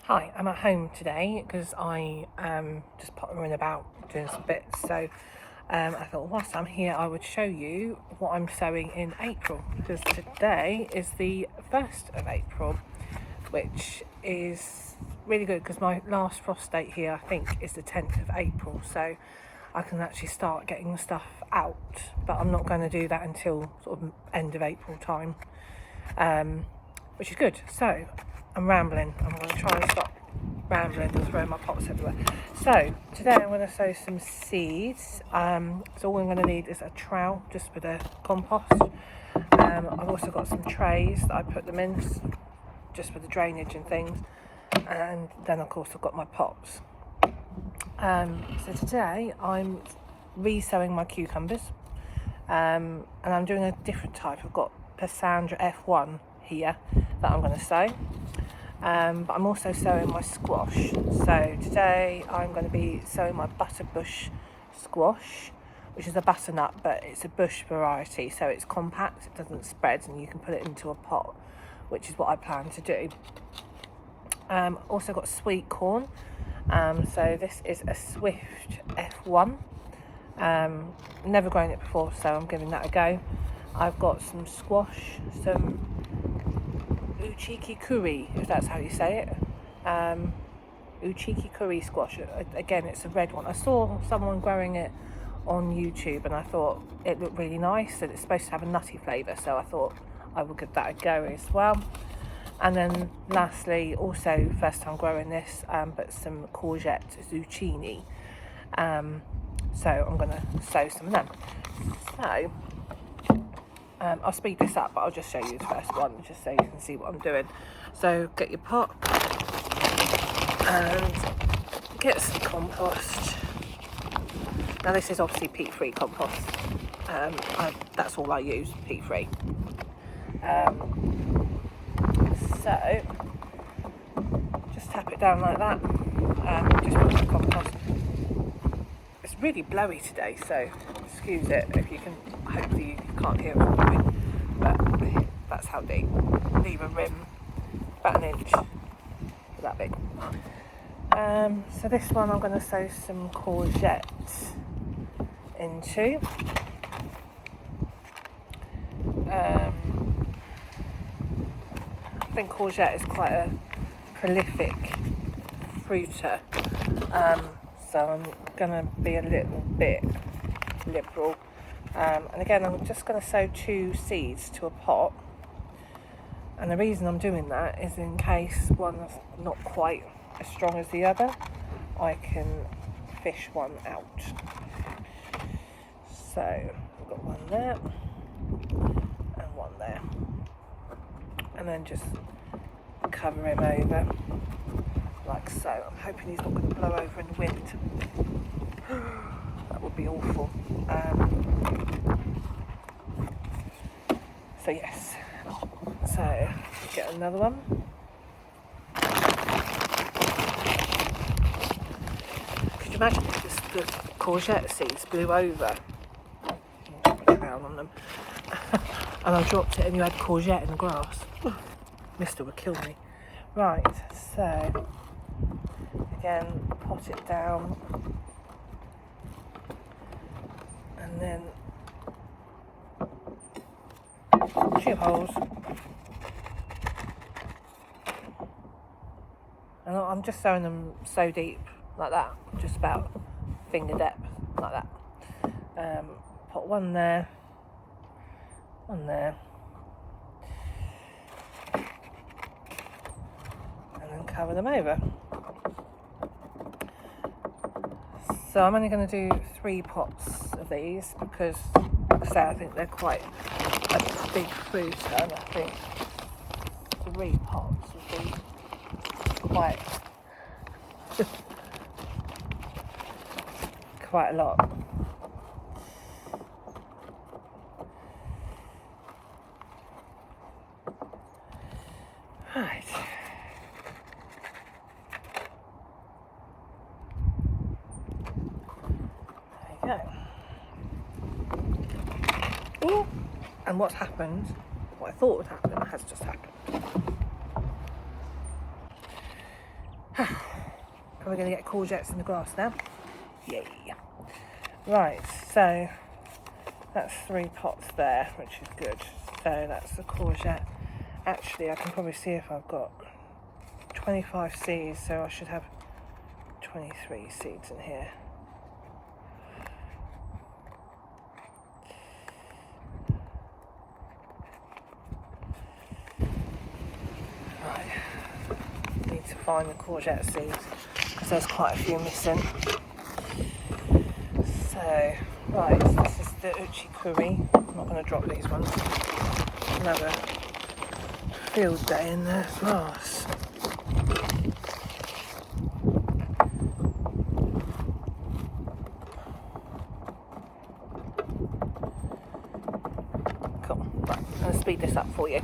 Hi, I'm at home today because I just pottering about doing some bits. So I thought whilst I'm here I would show you what I'm sowing in April, because today is the 1st of April, which is really good because my last frost date here I think is the 10th of April, so I can actually start getting the stuff out, but I'm not going to do that until sort of end of April time, which is good. So I'm rambling. I'm going to try and stop rambling and throwing my pots everywhere. So today I'm going to sow some seeds. So all I'm going to need is a trowel just for the compost. I've also got some trays that I put them in just for the drainage and things, and then of course I've got my pots. So today I'm re-sowing my cucumbers, and I'm doing a different type. I've got Parsnips F1 here that I'm going to sow, but I'm also sowing my squash. So today I'm going to be sowing my butterbush squash, which is a butternut, but it's a bush variety, so it's compact, it doesn't spread, and you can put it into a pot, which is what I plan to do. Also got sweet corn. So this is a Swift F1. Never grown it before, so I'm giving that a go. I've got some squash, some uchiki curry, if that's how you say it. Uchiki curry squash. Again, it's a red one. I saw someone growing it on YouTube and I thought it looked really nice, and it's supposed to have a nutty flavour, so I thought I would give that a go as well. And then lastly, also first time growing this, but some courgette zucchini. So I'm going to sow some of them. So I'll speed this up, but I'll just show you the first one just so you can see what I'm doing. So get your pot and get some compost. Now this is obviously peat-free compost. That's all I use, peat-free. So just tap it down like that. Just put the compost. It's really blowy today, so excuse it if you can. Hopefully you can't hear it from me, but that's how deep. Leave a rim about an inch, that big. So this one I'm going to sow some courgettes into. I think courgette is quite a prolific fruiter, so I'm going to be a little bit liberal. And again, I'm just going to sow 2 seeds to a pot, and the reason I'm doing that is in case one's not quite as strong as the other, I can fish one out. So I've got one there and one there, and then just cover him over like so. I'm hoping he's not going to blow over in the wind. That would be awful. So yes, so get another one. Could you imagine if the courgette seeds blew over? Put a trowel on them. And I dropped it and you had courgette in the grass. Mister would kill me. Right, so again, pot it down, and then 2 holes, and I'm just sowing them so deep like that, just about finger depth like that. Put one there, and then cover them over. So I'm only going to do 3 pots of these because, like I say, I think they're quite a big fruiter, and I think 3 pots would be quite quite a lot. Right. There you go. Ooh. And what's happened, what I thought would happen, has just happened. We're going to get courgettes in the grass now. Yay. Right, so that's 3 pots there, which is good. So that's the courgette. Actually, I can probably see if I've got 25 seeds, so I should have 23 seeds in here. Right, need to find the courgette seeds because there's quite a few missing. So, right, this is the uchi curry. I'm not going to drop these ones. Another field day in there as well. Cool. Right, I'm going to speed this up for you.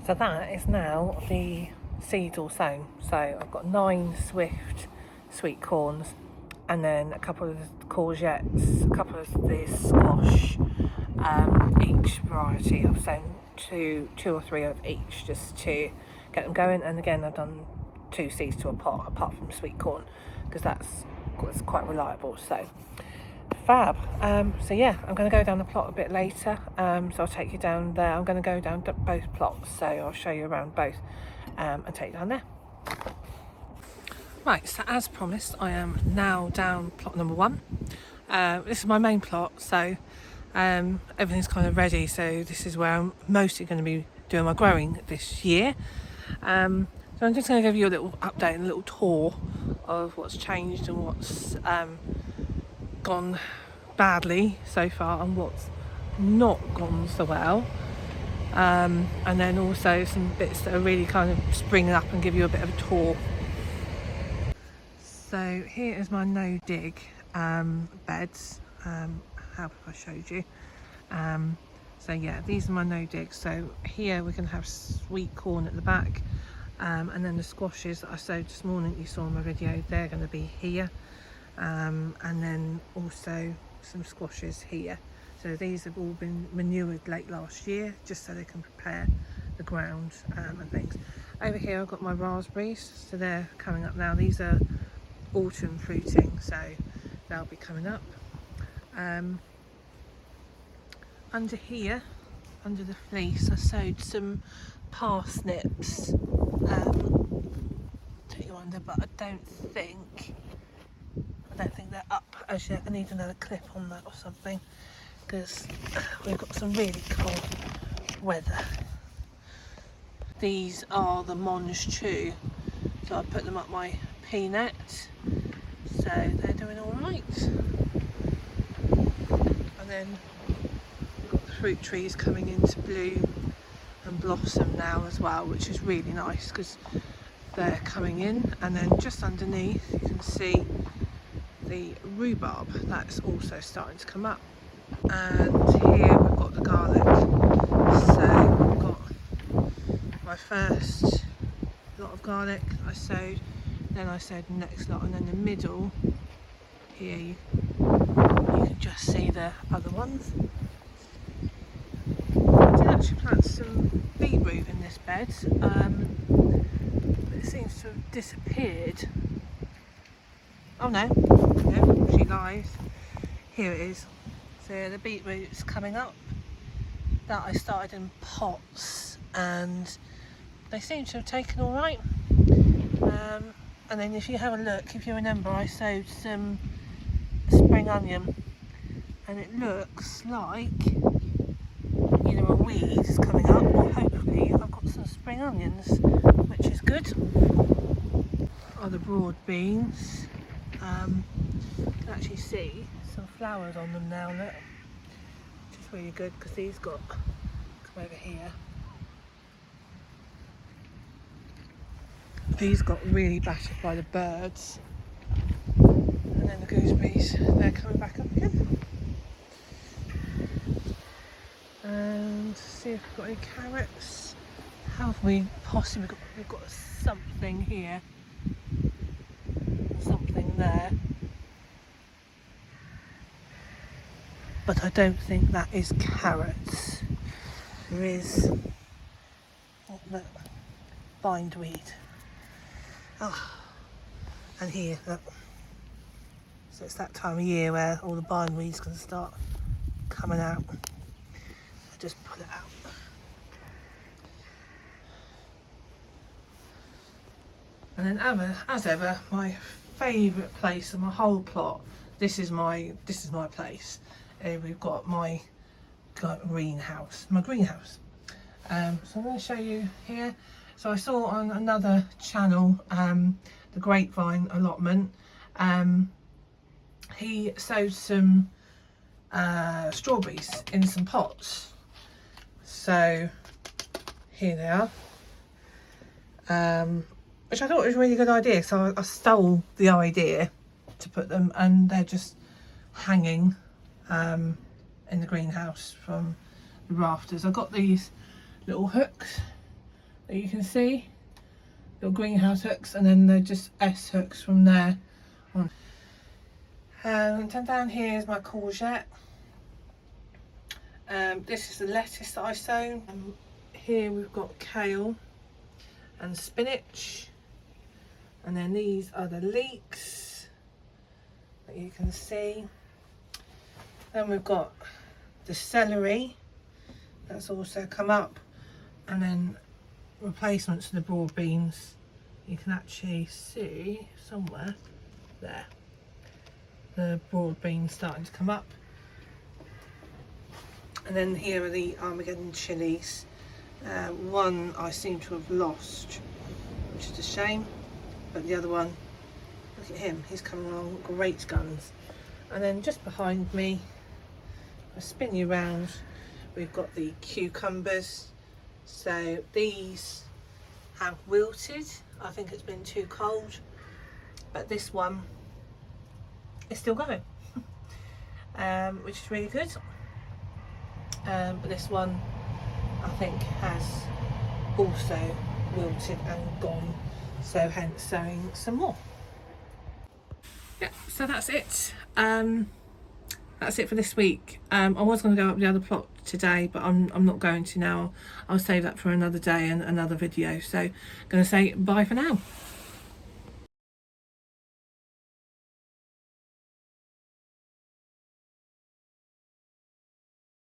So that is now the seeds all sown. So I've got 9 swift sweet corns, and then a couple of courgettes, a couple of the squash, each variety. I've sown two or three of each just to get them going. And again, I've done 2 seeds to a pot, apart from sweet corn, because that's quite reliable. So fab. So yeah, I'm going to go down the plot a bit later, so I'll take you down there. I'm going to go down both plots, so I'll show you around both and take you down there. Right, so as promised, I am now down plot number 1. This is my main plot, so everything's kind of ready, so this is where I'm mostly going to be doing my growing this year. So I'm just going to give you a little update and a little tour of what's changed and what's gone badly so far and what's not gone so well, and then also some bits that are really kind of springing up and give you a bit of a tour. So here is my no dig beds. How have I showed you? So yeah, these are my no digs. So here we're going to have sweet corn at the back, and then the squashes that I sowed this morning, you saw in my video, they're going to be here. And then also some squashes here. So these have all been manured late last year, just so they can prepare the ground and things. Over here I've got my raspberries, so they're coming up now. These are autumn fruiting, so they'll be coming up. Under here, under the fleece, I sowed some parsnips. Take you under, but I don't think they're up as yet. I need another clip on that or something, because we've got some really cold weather. These are the Monge Chew, so I put them up my peanut, so they're doing all right. And then we've got the fruit trees coming into bloom and blossom now as well, which is really nice because they're coming in. And then just underneath you can see the rhubarb, that's also starting to come up. And here we've got the garlic. So we've got my first lot of garlic I sowed, then I sowed the next lot, and then the middle here you can just see the other ones. I did actually plant some beetroot in this bed, but it seems to have disappeared. Oh no, she lies. Here it is. So the beetroot's coming up. That I started in pots and they seem to have taken all right. And then if you have a look, if you remember, I sowed some spring onion and it looks like either a weed is coming up or hopefully I've got some spring onions, which is good. Are the broad beans. You can actually see some flowers on them now, look, which is really good because these got, come over here, these got really battered by the birds, And then the gooseberries, they're coming back up again. And see if we've got any carrots. How have we possibly got? We've got something here, something there, but I don't think that is carrots. There is the bindweed. Oh, and here, look. So it's that time of year where all the bindweed's going to start coming out. I just pull it out. And then as ever, my favourite place in my whole plot. This is my place. We've got my greenhouse. So I'm going to show you here. So I saw on another channel, the Grapevine Allotment. He sowed some strawberries in some pots. So here they are. Which I thought was a really good idea, so I stole the idea to put them, and they're just hanging in the greenhouse from the rafters. I've got these little hooks that you can see, little greenhouse hooks, and then they're just S hooks from there on. And then down here is my courgette. This is the lettuce that I sown. Here we've got kale and spinach. And then these are the leeks that you can see. Then we've got the celery that's also come up, and then replacements for the broad beans. You can actually see somewhere there the broad beans starting to come up. And then here are the Armageddon chilies. One I seem to have lost, which is a shame. But the other one, look at him, he's coming along, great guns. And then just behind me, I'll spin you around, we've got the cucumbers. So these have wilted. I think it's been too cold, but this one is still going, which is really good. But this one, I think, has also wilted and gone. So hence sowing some more. Yeah, so that's it. That's it for this week. I was going to go up the other plot today, but I'm not going to now. I'll save that for another day and another video. So I'm going to say bye for now.